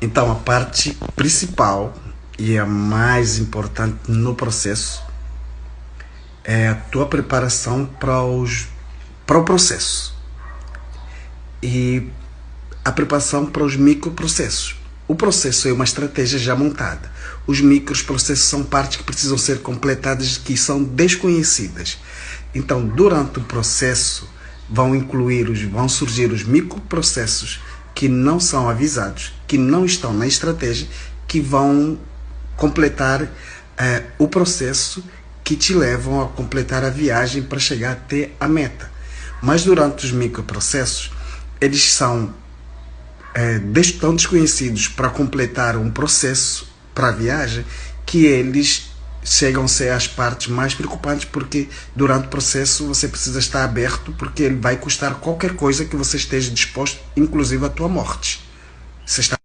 Então, a parte principal e a mais importante no processo é a tua preparação para o processo e a preparação para os microprocessos. O processo é uma estratégia já montada. Os microprocessos são partes que precisam ser completadas, que são desconhecidas. Então, durante o processo, vão surgir os microprocessos que não são avisados, que não estão na estratégia, que vão completar o processo, que te levam a completar a viagem para chegar até a meta. Mas durante os microprocessos, eles são tão desconhecidos para completar um processo para a viagem, que eles chegam a ser as partes mais preocupantes, porque durante o processo você precisa estar aberto, porque ele vai custar qualquer coisa que você esteja disposto, inclusive a tua morte. Você está